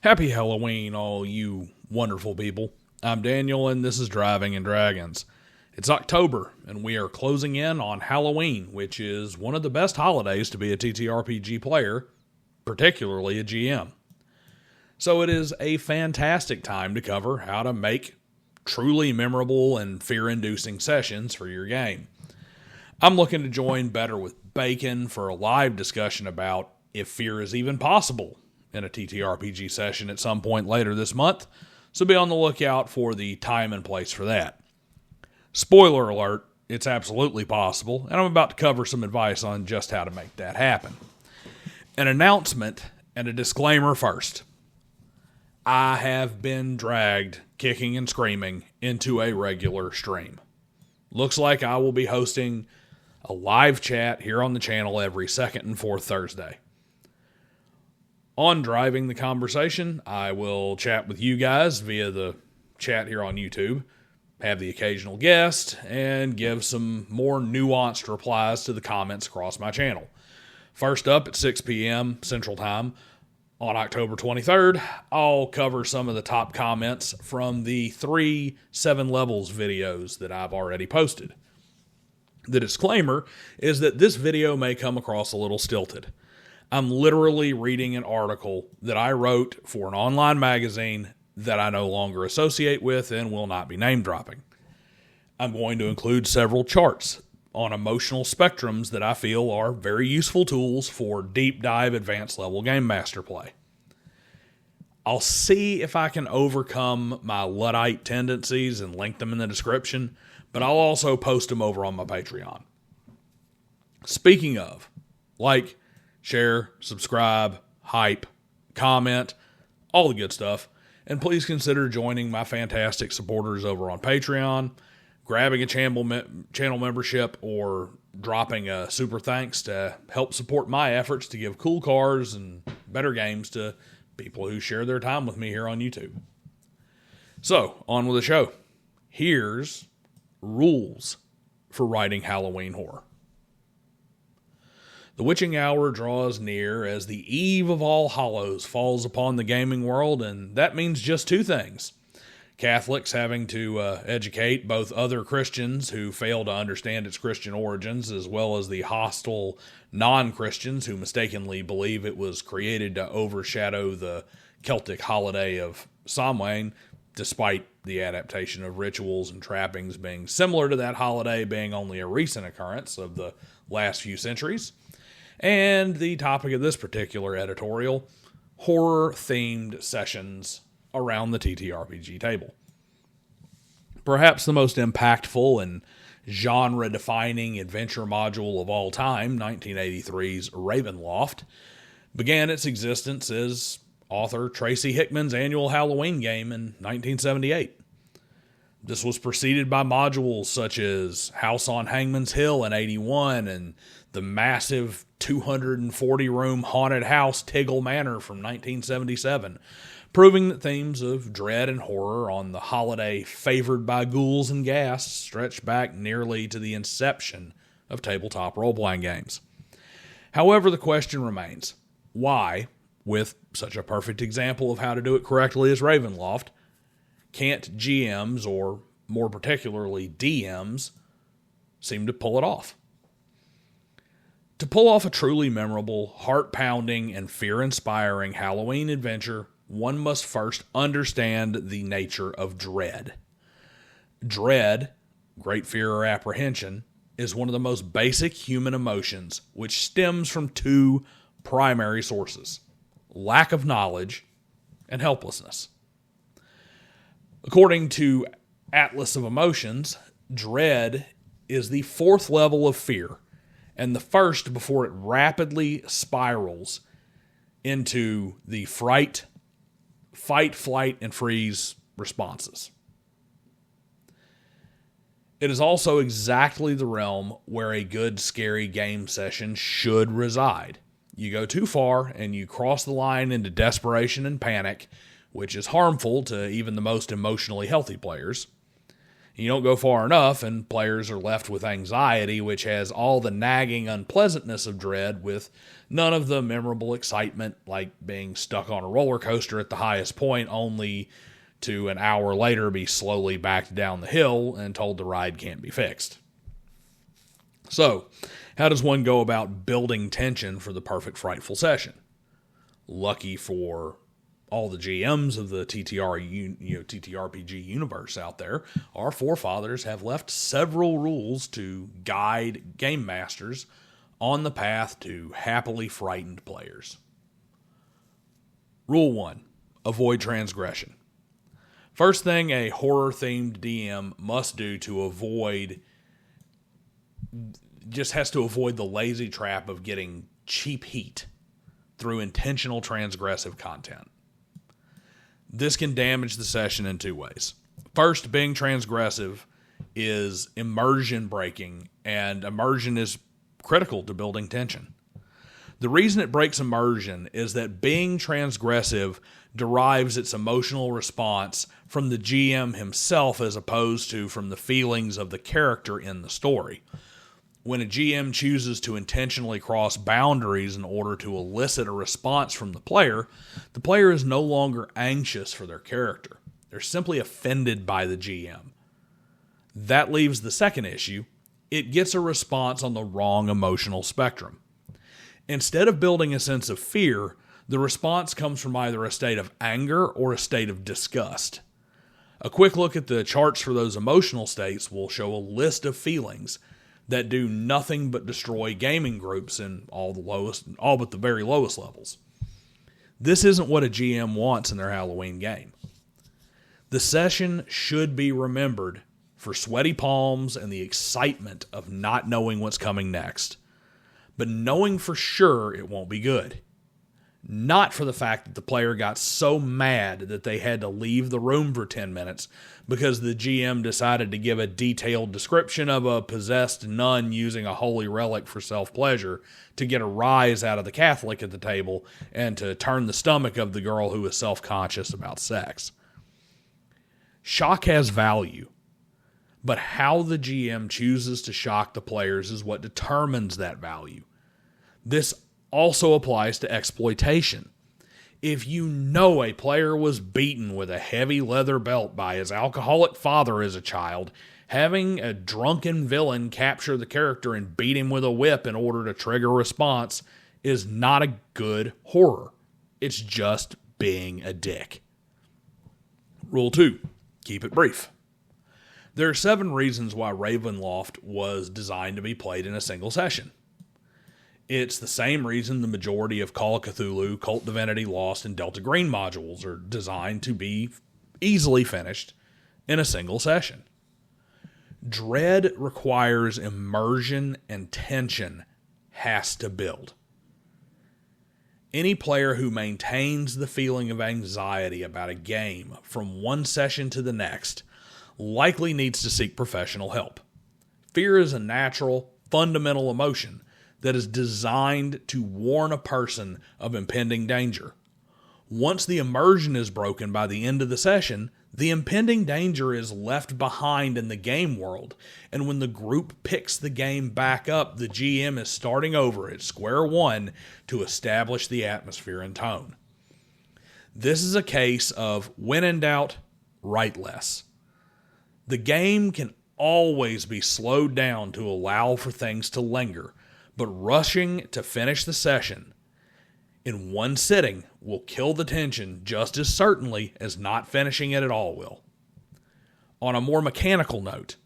Happy Halloween, all you wonderful people. I'm Daniel, and this is Driving and Dragons. It's October, and we are closing in on Halloween, which is one of the best holidays to be a TTRPG player, particularly a GM. So it is a fantastic time to cover how to make truly memorable and fear-inducing sessions for your game. I'm looking to join Better with Bacon for a live discussion about if fear is even possible in a TTRPG session at some point later this month, so be on the lookout for the time and place for that. Spoiler alert, it's absolutely possible, and I'm about to cover some advice on just how to make that happen. An announcement and a disclaimer first. I have been dragged, kicking and screaming, into a regular stream. Looks like I will be hosting a live chat here on the channel every second and fourth Thursday. On Driving the Conversation, I will chat with you guys via the chat here on YouTube, have the occasional guest, and give some more nuanced replies to the comments across my channel. First up at 6 p.m. Central Time on October 23rd, I'll cover some of the top comments from the 3 7 Levels videos that I've already posted. The disclaimer is that this video may come across a little stilted. I'm literally reading an article that I wrote for an online magazine that I no longer associate with and will not be name dropping. I'm going to include several charts on emotional spectrums that I feel are very useful tools for deep dive advanced level game master play. I'll see if I can overcome my Luddite tendencies and link them in the description, but I'll also post them over on my Patreon. Speaking of, share, subscribe, hype, comment, all the good stuff. And please consider joining my fantastic supporters over on Patreon, grabbing a channel membership, or dropping a super thanks to help support my efforts to give cool cars and better games to people who share their time with me here on YouTube. So, on with the show. Here's rules for writing Halloween horror. The witching hour draws near as the eve of All Hallows falls upon the gaming world, and that means just two things. Catholics having to educate both other Christians who fail to understand its Christian origins, as well as the hostile non-Christians who mistakenly believe it was created to overshadow the Celtic holiday of Samhain, despite the adaptation of rituals and trappings being similar to that holiday being only a recent occurrence of the last few centuries. And the topic of this particular editorial, horror-themed sessions around the TTRPG table. Perhaps the most impactful and genre-defining adventure module of all time, 1983's Ravenloft, began its existence as author Tracy Hickman's annual Halloween game in 1978. This was preceded by modules such as House on Hangman's Hill in 81 and the massive 240-room haunted house Tiggle Manor from 1977, proving that themes of dread and horror on the holiday favored by ghouls and ghasts stretch back nearly to the inception of tabletop role-playing games. However, the question remains, why, with such a perfect example of how to do it correctly as Ravenloft, can't GMs, or more particularly DMs, seem to pull it off? To pull off a truly memorable, heart-pounding, and fear-inspiring Halloween adventure, one must first understand the nature of dread. Dread, great fear or apprehension, is one of the most basic human emotions, which stems from two primary sources: lack of knowledge and helplessness. According to Atlas of Emotions, dread is the fourth level of fear, and the first before it rapidly spirals into the fright, fight, flight, and freeze responses. It is also exactly the realm where a good scary game session should reside. You go too far and you cross the line into desperation and panic, which is harmful to even the most emotionally healthy players. You don't go far enough, and players are left with anxiety, which has all the nagging unpleasantness of dread with none of the memorable excitement, like being stuck on a roller coaster at the highest point, only to an hour later be slowly backed down the hill and told the ride can't be fixed. So, how does one go about building tension for the perfect frightful session? Lucky for all the GMs of the TTRPG universe out there, our forefathers have left several rules to guide game masters on the path to happily frightened players. Rule 1. Avoid transgression. First thing a horror-themed DM must do to avoid the lazy trap of getting cheap heat through intentional transgressive content. This can damage the session in two ways. First, being transgressive is immersion breaking, and immersion is critical to building tension. The reason it breaks immersion is that being transgressive derives its emotional response from the GM himself as opposed to from the feelings of the character in the story. When a GM chooses to intentionally cross boundaries in order to elicit a response from the player is no longer anxious for their character. They're simply offended by the GM. That leaves the second issue. It gets a response on the wrong emotional spectrum. Instead of building a sense of fear, the response comes from either a state of anger or a state of disgust. A quick look at the charts for those emotional states will show a list of feelings that do nothing but destroy gaming groups in all but the very lowest levels. This isn't what a GM wants in their Halloween game. The session should be remembered for sweaty palms and the excitement of not knowing what's coming next, but knowing for sure it won't be good. Not for the fact that the player got so mad that they had to leave the room for 10 minutes because the GM decided to give a detailed description of a possessed nun using a holy relic for self-pleasure to get a rise out of the Catholic at the table and to turn the stomach of the girl who is self-conscious about sex. Shock has value, but how the GM chooses to shock the players is what determines that value. This also applies to exploitation. If you know a player was beaten with a heavy leather belt by his alcoholic father as a child, having a drunken villain capture the character and beat him with a whip in order to trigger a response is not a good horror. It's just being a dick. Rule 2. Keep it brief. There are 7 reasons why Ravenloft was designed to be played in a single session. It's the same reason the majority of Call of Cthulhu, Cult Divinity Lost, and Delta Green modules are designed to be easily finished in a single session. Dread requires immersion, and tension has to build. Any player who maintains the feeling of anxiety about a game from one session to the next likely needs to seek professional help. Fear is a natural, fundamental emotion that is designed to warn a person of impending danger. Once the immersion is broken by the end of the session, the impending danger is left behind in the game world, and when the group picks the game back up, the GM is starting over at square one to establish the atmosphere and tone. This is a case of when in doubt, write less. The game can always be slowed down to allow for things to linger, but rushing to finish the session in one sitting will kill the tension just as certainly as not finishing it at all will. On a more mechanical note,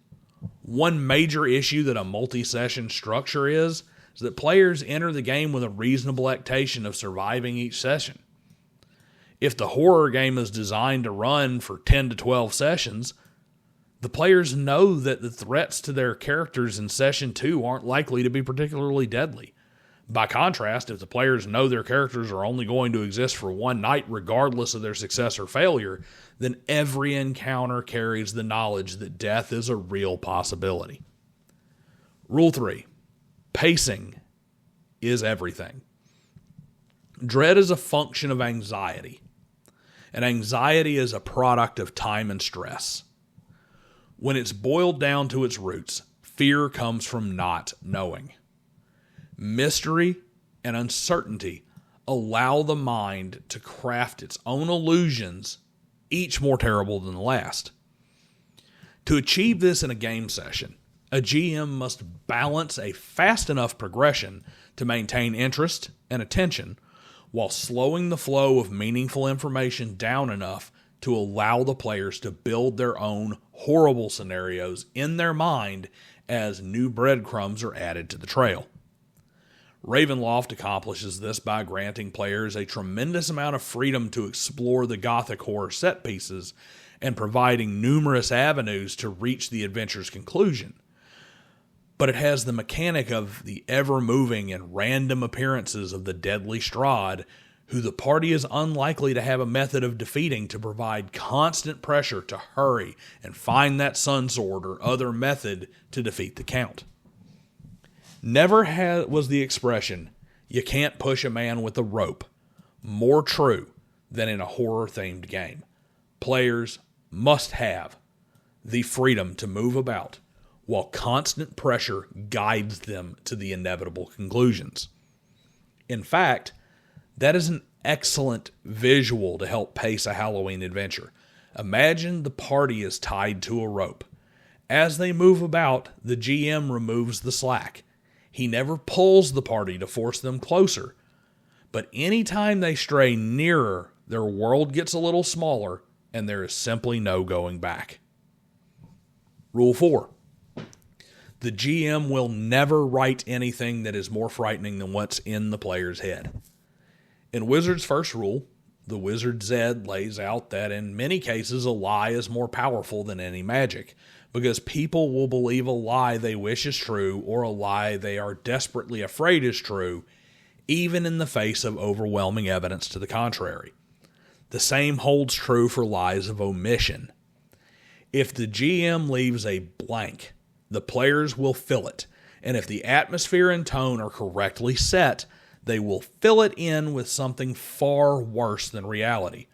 one major issue that a multi-session structure is that players enter the game with a reasonable expectation of surviving each session. If the horror game is designed to run for 10 to 12 sessions, the players know that the threats to their characters in Session 2 aren't likely to be particularly deadly. By contrast, if the players know their characters are only going to exist for one night regardless of their success or failure, then every encounter carries the knowledge that death is a real possibility. Rule 3. Pacing is everything. Dread is a function of anxiety, and anxiety is a product of time and stress. When it's boiled down to its roots, fear comes from not knowing. Mystery and uncertainty allow the mind to craft its own illusions, each more terrible than the last. To achieve this in a game session, a GM must balance a fast enough progression to maintain interest and attention, while slowing the flow of meaningful information down enough to allow the players to build their own horrible scenarios in their mind as new breadcrumbs are added to the trail. Ravenloft accomplishes this by granting players a tremendous amount of freedom to explore the gothic horror set pieces and providing numerous avenues to reach the adventure's conclusion. But it has the mechanic of the ever-moving and random appearances of the deadly Strahd, who the party is unlikely to have a method of defeating to provide constant pressure to hurry and find that sunsword or other method to defeat the Count. Never was the expression, "you can't push a man with a rope," more true than in a horror-themed game. Players must have the freedom to move about, while constant pressure guides them to the inevitable conclusions. In fact, that is an excellent visual to help pace a Halloween adventure. Imagine the party is tied to a rope. As they move about, the GM removes the slack. He never pulls the party to force them closer, but anytime they stray nearer, their world gets a little smaller, and there is simply no going back. Rule 4. The GM will never write anything that is more frightening than what's in the player's head. In Wizard's first rule, the Wizard Zed lays out that in many cases a lie is more powerful than any magic, because people will believe a lie they wish is true or a lie they are desperately afraid is true, even in the face of overwhelming evidence to the contrary. The same holds true for lies of omission. If the GM leaves a blank, the players will fill it, and if the atmosphere and tone are correctly set, they will fill it in with something far worse than reality.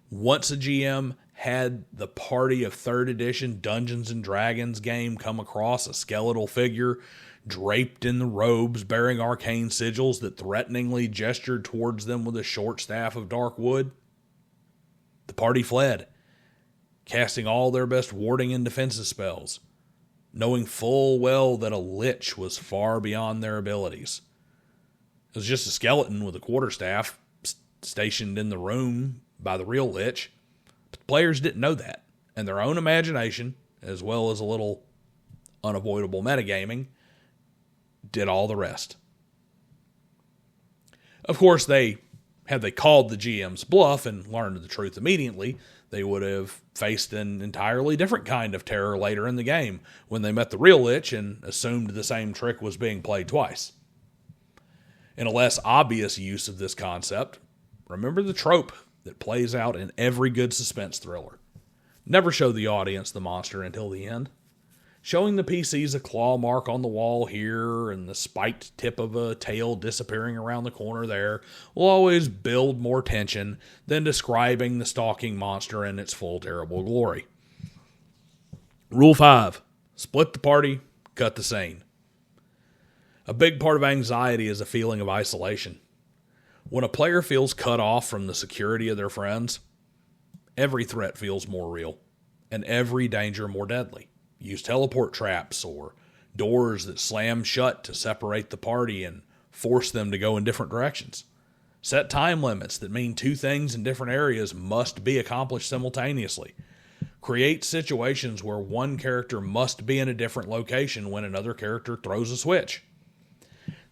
Once a GM had the party of 3rd edition Dungeons & Dragons game come across a skeletal figure draped in the robes bearing arcane sigils that threateningly gestured towards them with a short staff of dark wood, the party fled, casting all their best warding and defensive spells, knowing full well that a lich was far beyond their abilities. It was just a skeleton with a quarterstaff stationed in the room by the real lich. But the players didn't know that, and their own imagination, as well as a little unavoidable metagaming, did all the rest. Of course, had they called the GM's bluff and learned the truth immediately, they would have faced an entirely different kind of terror later in the game when they met the real lich and assumed the same trick was being played twice. In a less obvious use of this concept, remember the trope that plays out in every good suspense thriller. Never show the audience the monster until the end. Showing the PCs a claw mark on the wall here and the spiked tip of a tail disappearing around the corner there will always build more tension than describing the stalking monster in its full terrible glory. Rule 5. Split the party, cut the scene. A big part of anxiety is a feeling of isolation. When a player feels cut off from the security of their friends, every threat feels more real, and every danger more deadly. Use teleport traps or doors that slam shut to separate the party and force them to go in different directions. Set time limits that mean 2 things in different areas must be accomplished simultaneously. Create situations where one character must be in a different location when another character throws a switch.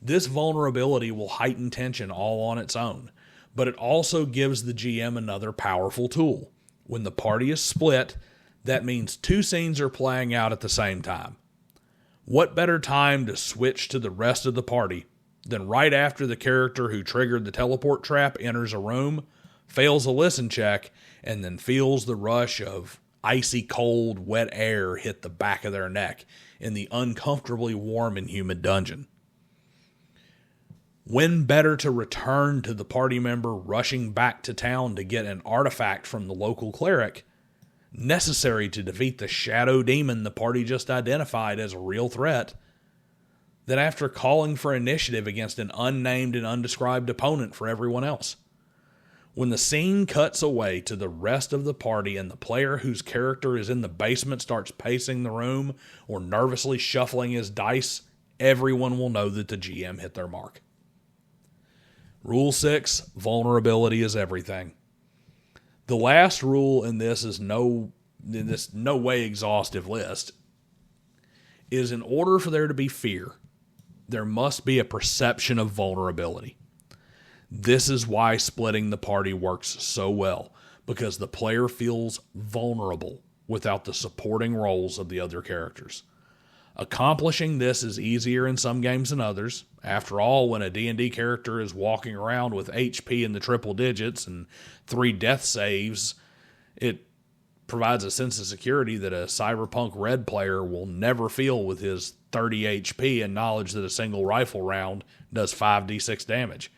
This vulnerability will heighten tension all on its own, but it also gives the GM another powerful tool. When the party is split, that means 2 scenes are playing out at the same time. What better time to switch to the rest of the party than right after the character who triggered the teleport trap enters a room, fails a listen check, and then feels the rush of icy cold, wet air hit the back of their neck in the uncomfortably warm and humid dungeon. When better to return to the party member rushing back to town to get an artifact from the local cleric necessary to defeat the shadow demon the party just identified as a real threat, that after calling for initiative against an unnamed and undescribed opponent for everyone else. When the scene cuts away to the rest of the party and the player whose character is in the basement starts pacing the room or nervously shuffling his dice, everyone will know that the GM hit their mark. Rule 6, vulnerability is everything. The last rule in this no way exhaustive list is, in order for there to be fear, there must be a perception of vulnerability. This is why splitting the party works so well, because the player feels vulnerable without the supporting roles of the other characters. Accomplishing this is easier in some games than others. After all, when a D&D character is walking around with HP in the triple digits and 3 death saves, it provides a sense of security that a Cyberpunk Red player will never feel with his 30 HP and knowledge that a single rifle round does 5d6 damage.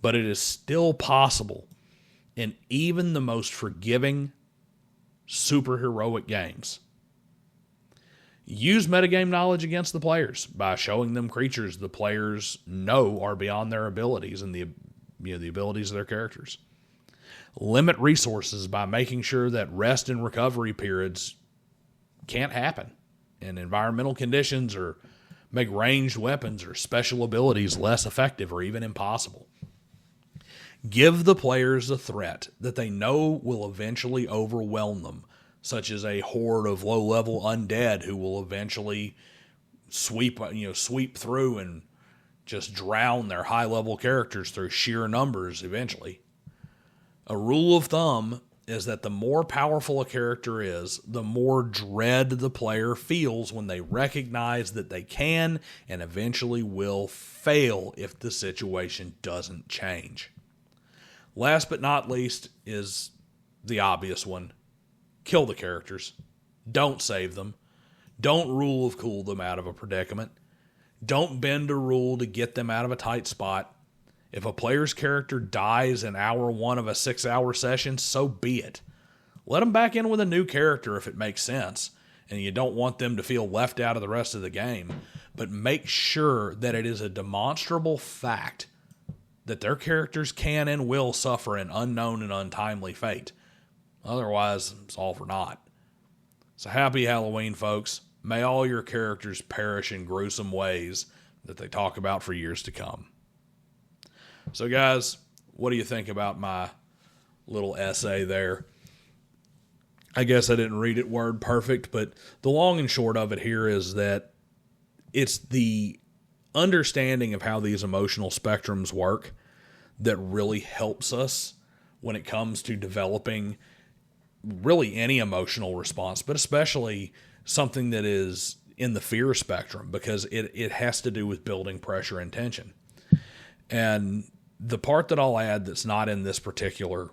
But it is still possible in even the most forgiving superheroic games. Use metagame knowledge against the players by showing them creatures the players know are beyond their abilities and the abilities of their characters. Limit resources by making sure that rest and recovery periods can't happen, and environmental conditions or make ranged weapons or special abilities less effective or even impossible. Give the players a threat that they know will eventually overwhelm them, such as a horde of low-level undead who will eventually sweep through and just drown their high-level characters through sheer numbers eventually. A rule of thumb is that the more powerful a character is, the more dread the player feels when they recognize that they can and eventually will fail if the situation doesn't change. Last but not least is the obvious one. Kill the characters. Don't save them. Don't rule of cool them out of a predicament. Don't bend a rule to get them out of a tight spot. If a player's character dies in hour 1 of a 6-hour session, so be it. Let them back in with a new character if it makes sense, and you don't want them to feel left out of the rest of the game. But make sure that it is a demonstrable fact that their characters can and will suffer an unknown and untimely fate. Otherwise, it's all for naught. So happy Halloween, folks. May all your characters perish in gruesome ways that they talk about for years to come. So guys, what do you think about my little essay there? I guess I didn't read it word perfect, but the long and short of it here is that it's the understanding of how these emotional spectrums work that really helps us when it comes to developing really any emotional response, but especially something that is in the fear spectrum, because it has to do with building pressure and tension. And the part that I'll add that's not in this particular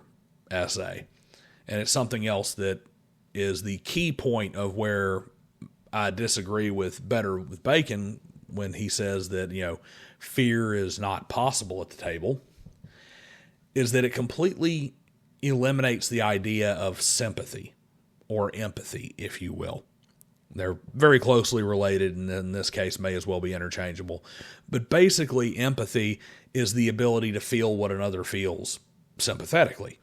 essay, and it's something else that is the key point of where I disagree with Bacon when he says that, fear is not possible at the table, is that it completely eliminates the idea of sympathy or empathy, if you will. They're very closely related, and in this case may as well be interchangeable. But basically, empathy is the ability to feel what another feels sympathetically.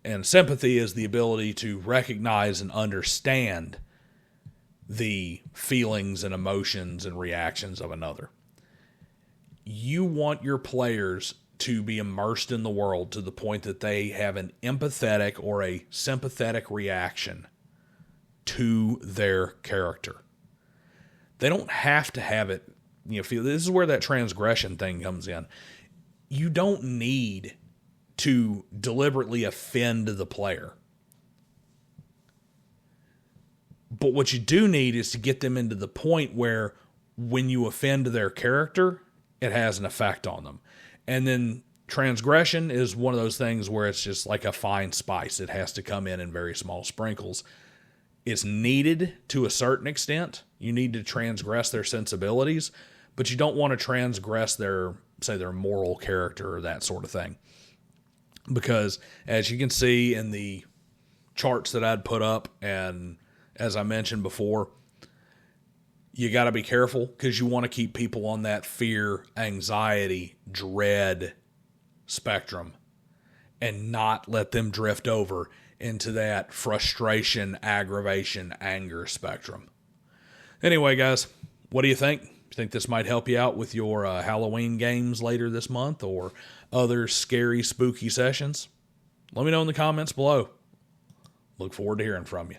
And sympathy is the ability to recognize and understand the feelings and emotions and reactions of another. You want your players to be immersed in the world to the point that they have an empathetic or a sympathetic reaction to their character. They don't have to have it, feel. This is where that transgression thing comes in. You don't need to deliberately offend the player. But what you do need is to get them into the point where when you offend their character, it has an effect on them. And then transgression is one of those things where it's just like a fine spice. It has to come in very small sprinkles. It's needed to a certain extent. You need to transgress their sensibilities, but you don't want to transgress their moral character or that sort of thing. Because as you can see in the charts that I'd put up, and as I mentioned before, you got to be careful because you want to keep people on that fear, anxiety, dread spectrum and not let them drift over into that frustration, aggravation, anger spectrum. Anyway, guys, what do you think? You think this might help you out with your Halloween games later this month or other scary, spooky sessions? Let me know in the comments below. Look forward to hearing from you.